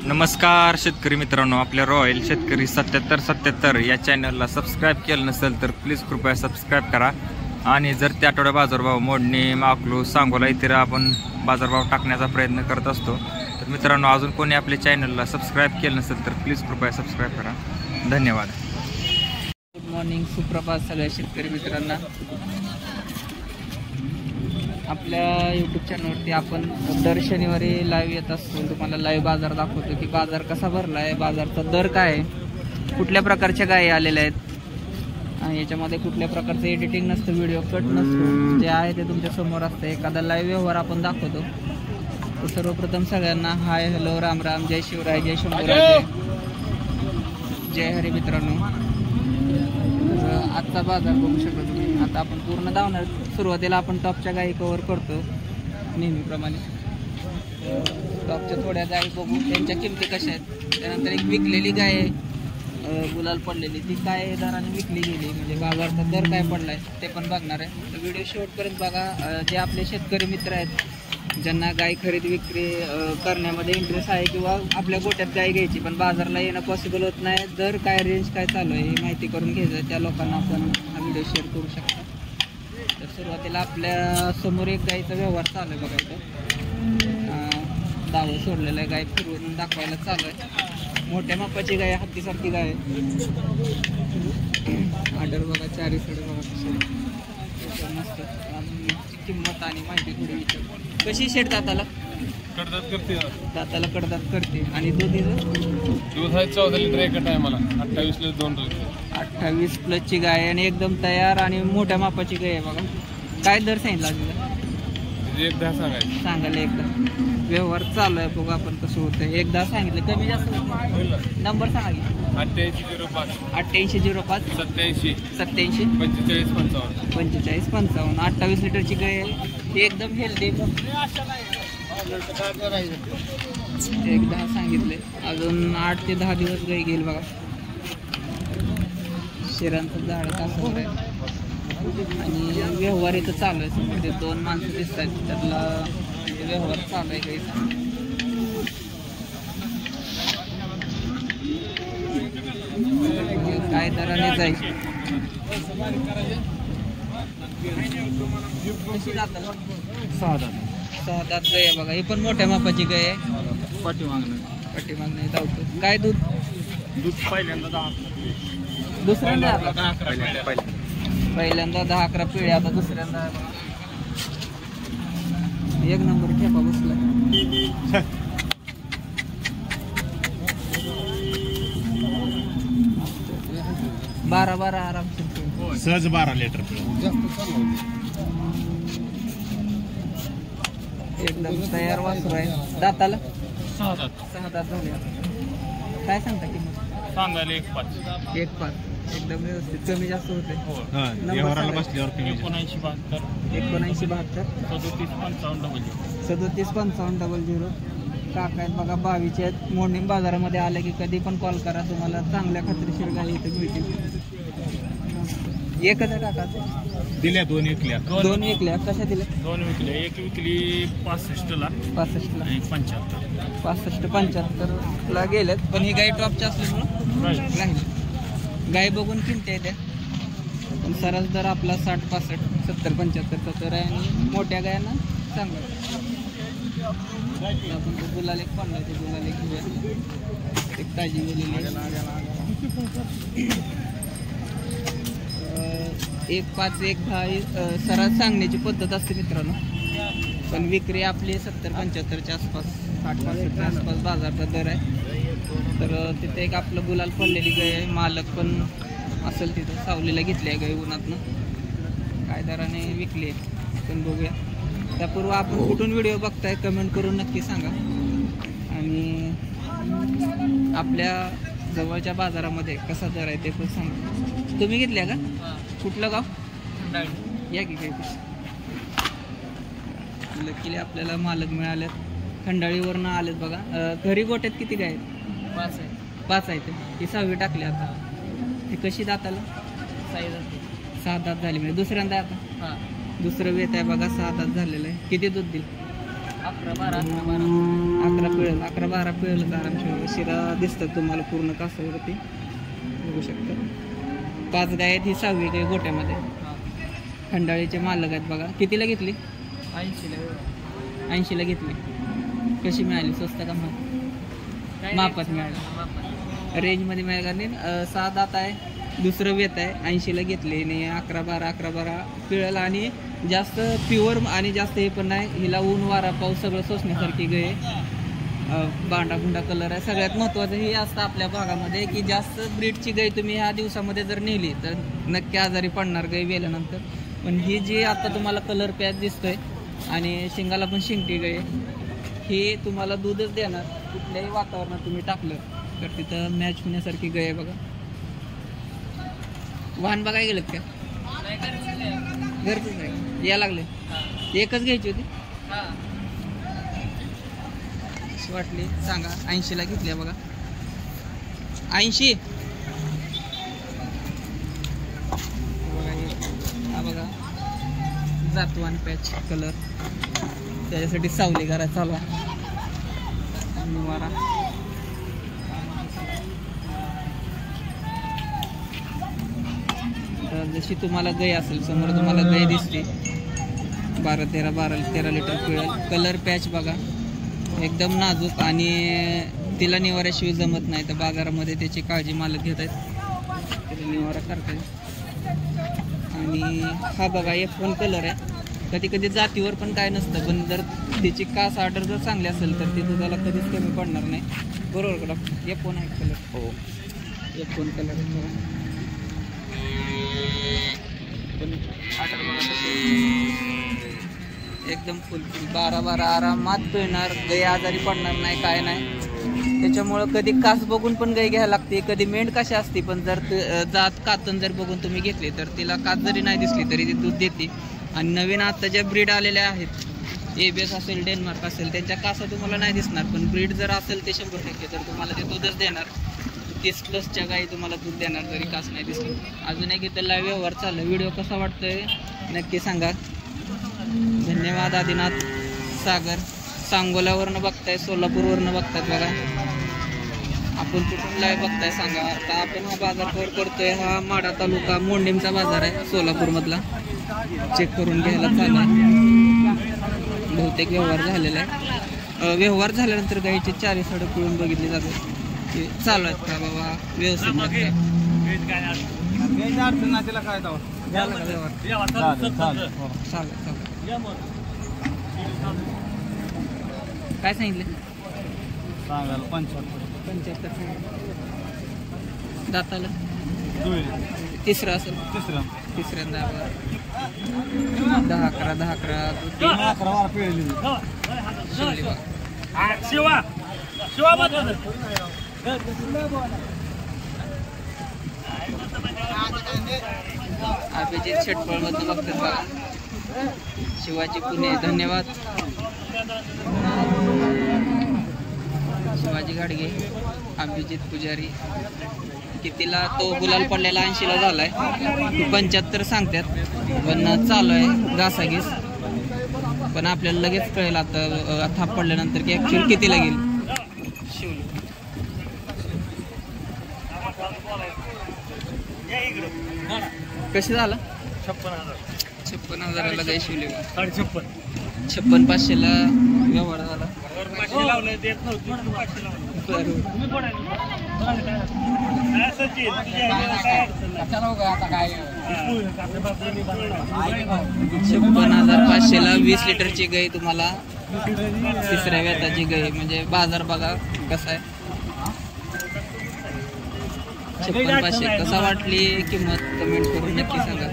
नमस्कार शेतकरी मित्रांनो, आपल्या रॉयल शेतकरी 7777 या चॅनलला सबस्क्राईब केलं नसेल तर प्लीज कृपया सबस्क्राईब करा. आणि जर त्या आठवड्या बाजारभाव मोडणी माकलू सांगोला इथे आपण बाजारभाव टाकण्याचा प्रयत्न करत असतो. तर मित्रांनो, अजून कोणी आपल्या चॅनलला सबस्क्राईब केलं नसेल तर प्लीज कृपया सबस्क्राईब करा. धन्यवाद. गुड मॉर्निंग, सुप्रभात सगळ्या शेतकरी मित्रांना. आपल्या यूट्यूब चॅनलवरती आपण दर शनिवारी लाईव्ह येत असतो. तुम्हाला लाईव्ह बाजार दाखवतो की बाजार कसा भरला आहे, बाजारचा दर काय आहे, कुठल्या प्रकारच्या गायी आलेल्या आहेत. याच्यामध्ये कुठल्या प्रकारचं एडिटिंग नसतं, व्हिडिओ कट नसतो, जे आहे ते तुमच्या समोर असतं. एखादा लाईव्ह व्यवहार आपण दाखवतो. तर सर्वप्रथम सगळ्यांना हाय, हॅलो, राम राम, जय शिवराय, जय शंभूराय, जय हरी मित्रांनो. आजचा बाजार बघू शकतो तुम्ही. आता आपण पूर्ण धावणार. सुरुवातीला आपण टॉपच्या गायी कव्हर करतो नेहमीप्रमाणे. टॉपच्या थोड्या गायी बघू, त्यांच्या किमती कशा आहेत. त्यानंतर एक विकलेली गाय आहे, गुलाल पडलेली, ती काय दराने विकली गेली, म्हणजे बाजाराचा दर काय पडला आहे ते पण बघणार आहे. तर व्हिडिओ शेवटपर्यंत बघा. जे आपले शेतकरी मित्र आहेत, ज्यांना गाय खरेदी विक्री करण्यामध्ये इंटरेस्ट आहे किंवा आपल्या गोट्यात गाय घ्यायची पण बाजारला येणं पॉसिबल होत नाही, दर काय, रेंज काय चालू आहे ही माहिती करून घ्यायचं, त्या लोकांना आपण हा व्हिडिओ शेअर करू शकता. तर सुरुवातीला आपल्या समोर एक गायीचा व्यवहार चालू आहे बघा. इथं दावं सोडलेलं आहे, गाय फिरवून दाखवायला चालू आहे. मोठ्या मापाची गाय, हत्तीसारखी गाय आहे. आर्डर बघा, चारी साडे बघा कशी मस्त. किंमत आणि माहिती थोडी विचार. कशी शेट दाताला? कडदात करते, दाताला कडदात करते. आणि दुधीचं दूध आहे 14 लिटर एका टायमाला. 28 लिटर 2 लिटर. 28 प्लसची गाय आणि एकदम तयार आणि मोठ्या मापाची गाय आहे बघा. काय दर सांगितला तिला? 1-10 सांगायचं. सांगायला एकदा व्यवहार चालू आहे, बघा आपण कसं होतं. एकदा सांगितलं, कमी जास्त नंबर सांगा की. 8805 8805 87 87 45 55 45 55. 28 लिटरची गाय आहे, ती एकदम हेल्दी. एकदा सांगितले, अजून 8 ते 10 दिवस गाय घेईल बघा. शिरांचं झाड कसं आहे आणि व्यवहार इथं चालू आहे. समोर 2 माणसं दिसत आहेत, त्यातला व्यवहार चालू आहे गायचा. काय दराने जाईल. सहा दात गाय आहे बघा. ही पण मोठ्या मापाची गाय आहे. पाठीमागणं धावतो. काय दूध? पहिल्यांदा 10. दुसऱ्यांदा पहिल्यांदा 10-11 पिढ्या, आता दुसऱ्यांदा एक नंबर ठेपा बसला. 12 आराम सहज 12 लिटर. एकदम तयार वासरू आहे. दाताला 6 दात. 6 दात झाले. काय सांगता किंमत? सांगायला 1.5. 1.5. एकदम व्यवस्थित, कमी जास्त होते. व्यवहाराला बसल्यावर 7972 1972 37 55 00. काका आहेत बघा, 22 आहेत. मोर्निंग बाजारामध्ये आले की कधी पण कॉल करा, तुम्हाला चांगल्या खात्रीशीर गाई इथे मिळतील. एकच आहे काका? दिल्या 2 विकल्या. 2 विकल्या. कशा दिल्या? 2 विकल्या. एक विकली 65 ला 65 ला. 75 65-75 ला गेलेत. पण ही गाय टॉपच्या असल्यामुळं राहील. गाय बघून किमती आहे त्या, पण सरास दर आपला 60-65 70-75 तर आहे. आणि मोठ्या गायांना चांगलं. आपण तो गुलाल एक पाडला, ते गुलाल एक घेऊया. एक ताजी गेलेली 1.5-1.10 सरास सांगण्याची पद्धत असते मित्रांनो. पण विक्री आपली 70-75च्या आसपास, 60-65च्या आसपास बाजारचा दर आहे. तर तिथे एक आपलं गुलाल पडलेली गाय आहे. मालक पण असेल तिथं, सावलीला घेतली आहे गाय उन्हातनं. काय दराने विकली आहे पण बघूया. त्यापूर्वी आपण कुठून व्हिडिओ बघताय कमेंट करून नक्की सांगा. आणि आपल्या जवळच्या बाजारामध्ये कसा दर आहे ते पण सांगा. तुम्ही घेतल्या का? कुठलं गाव? या की काही लकीले आपल्याला मालक मिळालेत. खंडाळीवरनं आलेत बघा. घरी गोट्यात किती गाय आहेत? 5 आहेत. ती 6वी टाकली आता. ती कशी दाताला? 6 दात झाली. म्हणजे दुसऱ्यांदा आता दुसरं वेत आहे बघा. 6 दात झालेलं आहे. किती दूध देईल? 11-12 पिळलं आरामशीर शिरा दिसतात तुम्हाला पूर्ण कासावरती बघू शकता. 5 गाय आहेत, ही 6वी गाय गोट्यामध्ये. खंडाळीचे मालक आहेत बघा. कितीला घेतली? 80ला घेतली. कशी मिळाली? स्वस्त का महाग? मापात मिळाली. रेंजमध्ये मिळाली. कारण 6 दात आहे, दुसरं वेत आहे. 80ला घेतली आणि 11-12 पिळलं आणि जास्त प्युअर आणि जास्त हे पण नाही. हिला ऊन वारा पाऊस सगळं सोसण्यासारखी गाय. बांडा गुंडा कलर आहे. सगळ्यात महत्त्वाचं हे असतं आपल्या भागामध्ये की जास्त ब्रीडची गाय तुम्ही ह्या दिवसामध्ये जर नेली तर नक्की आजारी पडणार गाय वेल्यानंतर. पण ही जी आता तुम्हाला कलर पॅच दिसतोय आणि शिंगाला पण शिंगटी गाय, ही तुम्हाला दूधच देणार. कुठल्याही वातावरणात तुम्ही टाकलं तर तिथं मॅच होण्यासारखी गाय आहे बघा. वाहन बघायला गेलं का? घरचंच आहे. या लागले. एकच घ्यायची होती वाटली सांगा. 80ला घेतल्या बघा. 80. हा बघा जातवान पॅच कलर, त्याच्यासाठी सावली घरात चालू आहे. निवारा जशी तुम्हाला गाय असेल समोर तुम्हाला गाय दिसते 12-13 लिटर पिळेल. कलर पॅच बघा एकदम नाजूक आणि तिला निवाऱ्याशिवाय जमत नाही. तर बाजारामध्ये त्याची काळजी मालक घेत आहेत, त्याला निवारा करतात. आणि हा बघा F1 कलर आहे. कधी कधी जातीवर पण काय नसतं, पण जर त्याची कास ऑर्डर जर चांगली असेल तर ती दुधाला कधीच कमी पडणार नाही. बरोबर का डॉक्टर? F1 आहे कलर. हो F1 कलर. एकदम फुल 12 आरामात पिळणार. गाय आजारी पडणार नाही, काय नाही. त्याच्यामुळं कधी कास बघून पण गाय घ्यायला लागते. कधी मेंढ कशी असते पण जर जात कातन जर बघून तुम्ही घेतली तर तिला कास जरी नाही दिसली तरी ती दूध देते. आणि नवीन आता ज्या ब्रीड आलेल्या आहेत, ABS असेल डेन्मार्क असेल, त्यांच्या कासा तुम्हाला नाही दिसणार. पण ब्रीड जर असेल ते 100% तर तुम्हाला ते दूधच देणार. 30+ गाई तुम्हाला दूध देणार जरी कास नाही दिसली. अजून एक इथं लाईव्ह व्यवहार चालू आहे. व्हिडिओ कसा वाटतोय नक्की सांगा. धन्यवाद. आदिनाथ सागर सांगोल्यावरनं बघताय, सोलापूरवरनं बघतायत बघा. आपण कुठून लाईव्ह बघताय सांगा. आता आपण हा बाजार कव्हर करतोय. हा माढा तालुका मोंडीमचा बाजार आहे सोलापूरमधला. चेक करून घ्यायला चालू आहे. बहुतेक व्यवहार झालेला आहे. व्यवहार झाल्यानंतर गाईचे 4 साडे पिळून बघितले जातात की चालू आहेत का बाबा व्यवस्थित. काय सांगितले? 75 दाताला तिसरं असेल. तिसऱ्यांदा 10-11 अभिजित शेटपळ मधून बघतात बघा. शिवाजी पुणे धन्यवाद. शिवाजी घाडगे, अभिजित पुजारी. कितीला तो गुलाल पडलेला 80ला झालाय. 75 सांगतात पण चालू आहे घासाघीस. पण आपल्याला लगेच कळेल आता थाप पडल्यानंतर की ऍक्च्युअली कितीला गेली. कशी झाला? 56,000ला गाय शिवली. 56,500ला व्यवहार झाला. $56,500ला 20 लिटरची गाय तुम्हाला. तिसऱ्या व्याताची गाय म्हणजे बाजार बघा कसा आहे. 56,500 कसा वाटली किंमत कमेंट करून नक्की सांगा.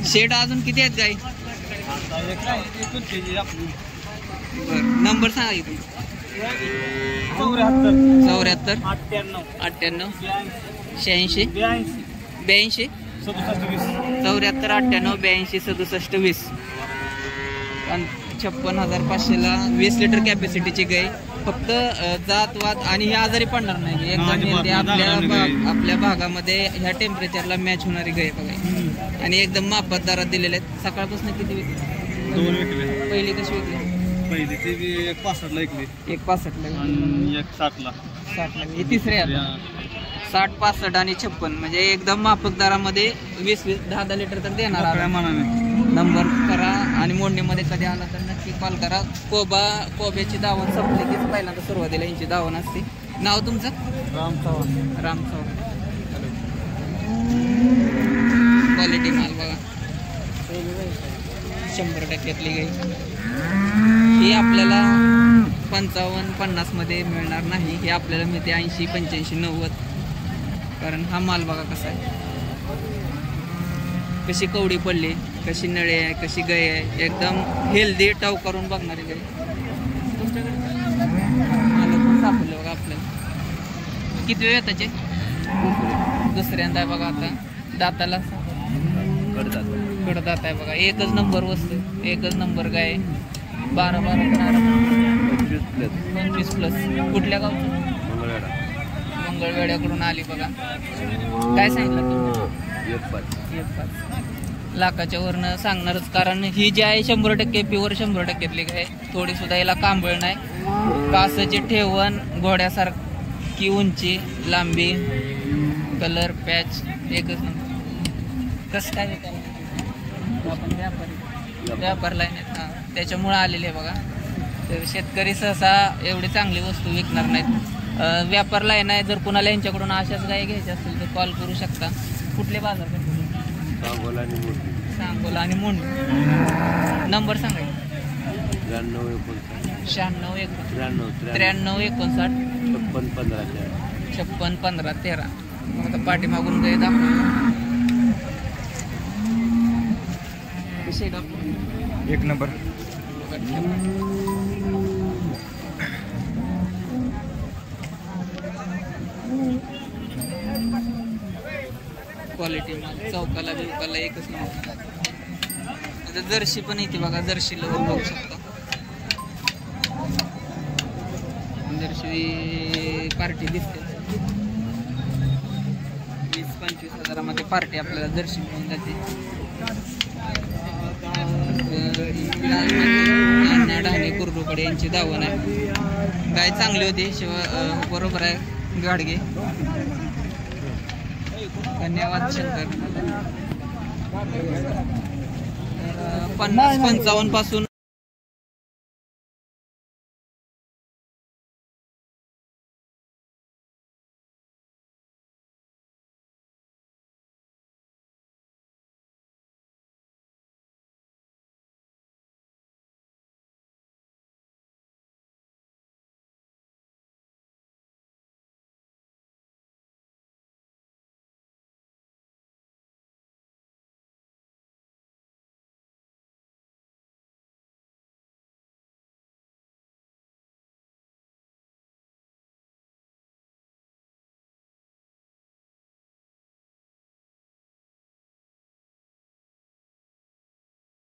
शेड अजून किती आहेत गाई? नंबर सांगा की 74 98 86 82 74 98 82 67 20. 56,500ला 20 लिटर कॅपॅसिटीची गाय. फक्त जात वाद आणि ही आजारी पडणार नाही. एकदम हेल्दी आपल्या भागामध्ये ह्या टेम्परेचरला मॅच होणारी गाय बघा. आणि एकदम मापात दरात दिलेले आहेत. सकाळपासून किती विकली? 2 विकले. पहिली कशी विकली? पहिली ती 165ला विकली. 165ला आणि 160ला. 60ला. ही तिसरी आहे. 60, 65 आणि 56 म्हणजे एकदम माफक दरामध्ये 20-20, 10-10 लिटर तर देणार आहे. नंबर करा आणि मोडणीमध्ये कधी आला तर नक्की कॉल करा. कोब्याची दावण संपली की पहिल्यांदा सुरुवातीला यांची दावण असते. नाव तुमचं? राम चव्हाण. राम चव्हाण. क्वालिटी माल बघा. 100%तली गाई. ही आपल्याला 55-50 मध्ये मिळणार नाही. हे आपल्याला मिळते 80, 85, 90. कारण हा माल बघा कसा आहे. कशी कवडी पडली, कशी नळे आहे, कशी गाय आहे. एकदम हेल्दी टाव करून बघणारी गाय. तुमच्याकडे माल पण सापडले बघा आपल्याला. किती वेळ त्याचे? दुसऱ्यांदा आहे बघा. आता दाताला कडदात आहे बघा. एकच नंबर वस्तू, एकच नंबर गाय. 12-12, 25+. कुठल्या गावचं? मंगळवेड्याकडून आली बघा. काय सांगितलं तुम्ही? 1.5 लाखाच्या वरनं सांगणारच. कारण ही जी आहे 100% प्युअर 100%तली गाय. थोडी सुद्धा याला कांबळ नाही. कासाची ठेवण, घोड्यासारखी उंची, लांबी, कलर, पॅच एकच नंबर. कसं काय आपण व्यापार लाईन त्याच्यामुळे आलेले आहे बघा. तर शेतकरी सहसा एवढी चांगली वस्तू विकणार नाहीत. व्यापार लाईन आहे. जर कुणाला यांच्याकडून अशाच गाय घ्यायच्या असतील तर कॉल करू शकता. कुठले बाजार करतो? सांगोला आणि मोंड. नंबर सांगा. 96 53 59 56 15 13. मग आता पाठीमागून गाय दाखव. एक नंबर. क्वालिटी चौकाला बिवकाला एकच नंबर. आता जर्सी पण येते बघा. जर्सीला बघू शकता. जर्सी पार्टी दिसते. 20-25 हजारामध्ये पार्टी आपल्याला जर्सी मिळून जाते. ढाणे कुर्डूकडे यांची दावण आहे. गाय चांगली होती. शिवाय बरोबर आहे गाडगे. धन्यवाद शंकर. 50-55 पासून